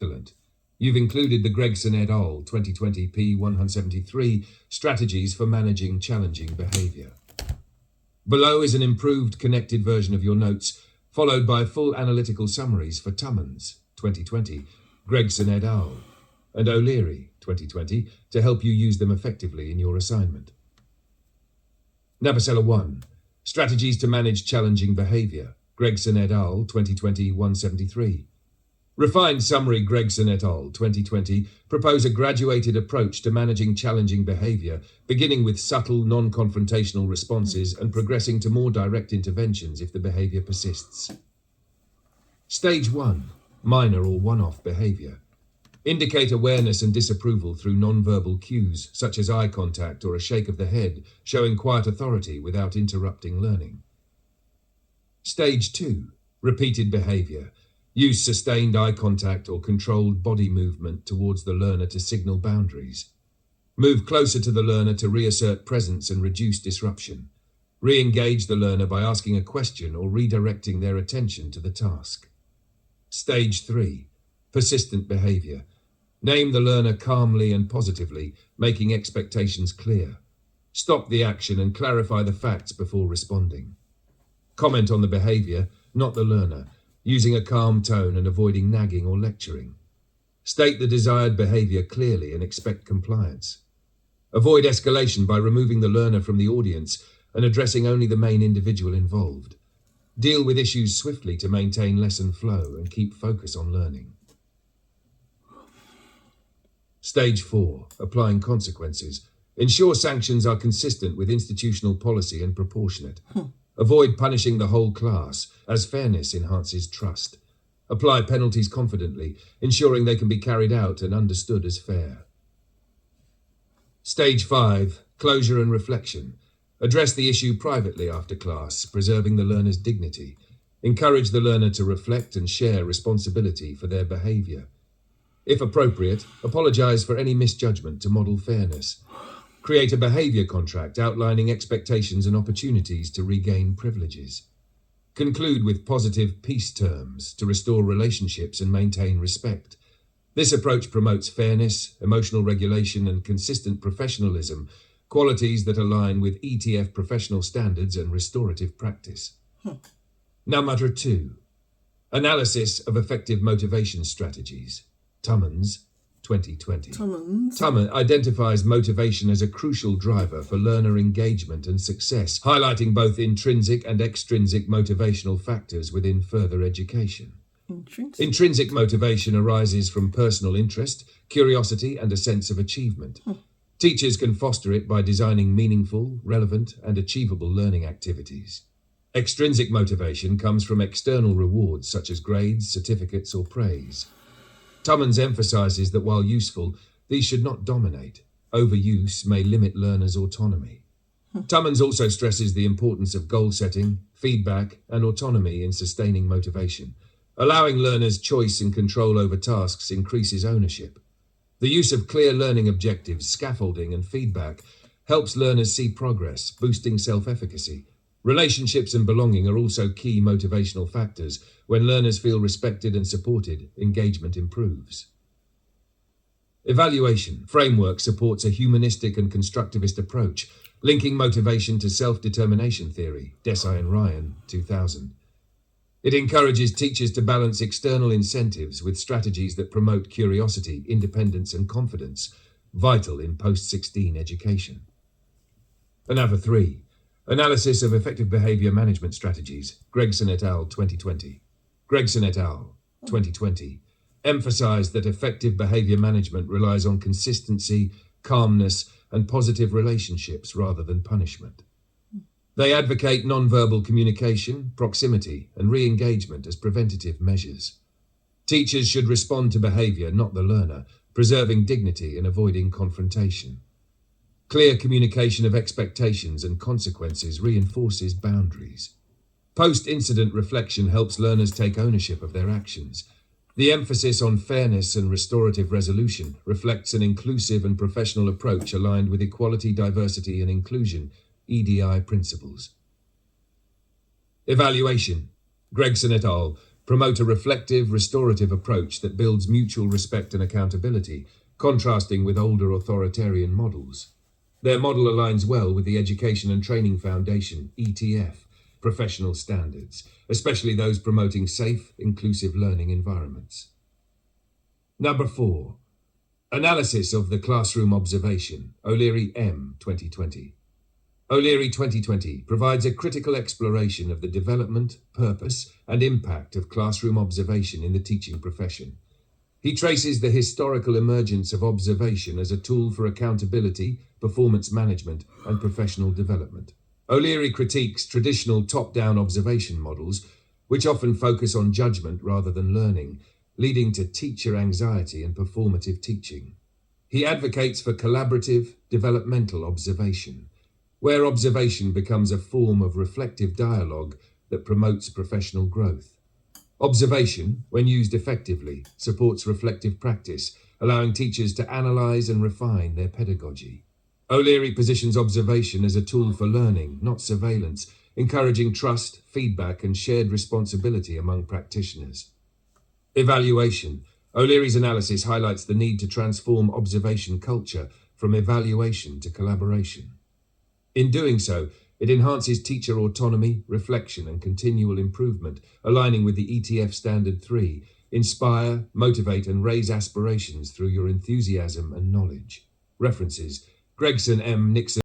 Excellent. You've included the Gregson et al. 2020 P173 Strategies for Managing Challenging Behaviour. Below is an improved connected version of your notes, followed by full analytical summaries for Tummons 2020, Gregson et al. And O'Leary 2020 to help you use them effectively in your assignment. Navicella 1. Strategies to Manage Challenging Behaviour, Gregson et al. 2020 173. Refined summary Gregson et al. 2020 propose a graduated approach to managing challenging behaviour, beginning with subtle, non-confrontational responses and progressing to more direct interventions if the behaviour persists. Stage 1. Minor or one-off behaviour. Indicate awareness and disapproval through non-verbal cues, such as eye contact or a shake of the head, showing quiet authority without interrupting learning. Stage 2. Repeated behaviour. Use sustained eye contact or controlled body movement towards the learner to signal boundaries. Move closer to the learner to reassert presence and reduce disruption. Re-engage the learner by asking a question or redirecting their attention to the task. Stage 3. Persistent behaviour. Name the learner calmly and positively, making expectations clear. Stop the action and clarify the facts before responding. Comment on the behaviour, not the learner, using a calm tone and avoiding nagging or lecturing. State the desired behaviour clearly and expect compliance. Avoid escalation by removing the learner from the audience and addressing only the main individual involved. Deal with issues swiftly to maintain lesson flow and keep focus on learning. Stage 4. Applying consequences. Ensure sanctions are consistent with institutional policy and proportionate. Avoid punishing the whole class, as fairness enhances trust. Apply penalties confidently, ensuring they can be carried out and understood as fair. Stage 5. Closure and reflection. Address the issue privately after class, preserving the learner's dignity. Encourage the learner to reflect and share responsibility for their behaviour. If appropriate, apologise for any misjudgment to model fairness. Create a behaviour contract outlining expectations and opportunities to regain privileges. Conclude with positive peace terms to restore relationships and maintain respect. This approach promotes fairness, emotional regulation and consistent professionalism, qualities that align with ETF professional standards and restorative practice. Number 2. Analysis of effective motivation strategies. Tummons 2020. Tummons identifies motivation as a crucial driver for learner engagement and success, highlighting both intrinsic and extrinsic motivational factors within further education. Intrinsic motivation arises from personal interest, curiosity, and a sense of achievement. Teachers can foster it by designing meaningful, relevant, and achievable learning activities. Extrinsic motivation comes from external rewards such as grades, certificates, or praise. Tummons emphasises that while useful, these should not dominate. Overuse may limit learners' autonomy. Tummons also stresses the importance of goal setting, feedback, and autonomy in sustaining motivation. Allowing learners choice and control over tasks increases ownership. The use of clear learning objectives, scaffolding, and feedback helps learners see progress, boosting self-efficacy. Relationships and belonging are also key motivational factors. When learners feel respected and supported, engagement improves. Evaluation framework supports a humanistic and constructivist approach, linking motivation to self-determination theory, Deci and Ryan, 2000. It encourages teachers to balance external incentives with strategies that promote curiosity, independence, and confidence, vital in post-16 education. Another 3. Analysis of effective behaviour management strategies, Gregson et al. 2020. Gregson et al. 2020 emphasised that effective behaviour management relies on consistency, calmness, and positive relationships rather than punishment. They advocate non-verbal communication, proximity, and re-engagement as preventative measures. Teachers should respond to behaviour, not the learner, preserving dignity and avoiding confrontation. Clear communication of expectations and consequences reinforces boundaries. Post-incident reflection helps learners take ownership of their actions. The emphasis on fairness and restorative resolution reflects an inclusive and professional approach aligned with equality, diversity, and inclusion, EDI principles. Evaluation, Gregson et al., promote a reflective, restorative approach that builds mutual respect and accountability, contrasting with older authoritarian models. Their model aligns well with the Education and Training Foundation, ETF, professional standards, especially those promoting safe, inclusive learning environments. Number 4. Analysis of the classroom observation, O'Leary M. 2020. O'Leary 2020 provides a critical exploration of the development, purpose, and impact of classroom observation in the teaching profession. He traces the historical emergence of observation as a tool for accountability, performance management, and professional development. O'Leary critiques traditional top-down observation models, which often focus on judgment rather than learning, leading to teacher anxiety and performative teaching. He advocates for collaborative, developmental observation, where observation becomes a form of reflective dialogue that promotes professional growth. Observation, when used effectively, supports reflective practice, allowing teachers to analyze and refine their pedagogy. O'Leary positions observation as a tool for learning, not surveillance, encouraging trust, feedback, and shared responsibility among practitioners. Evaluation. O'Leary's analysis highlights the need to transform observation culture from evaluation to collaboration. In doing so, it enhances teacher autonomy, reflection, and continual improvement, aligning with the ETF Standard 3, inspire, motivate, and raise aspirations through your enthusiasm and knowledge. References: Gregson M. Nixon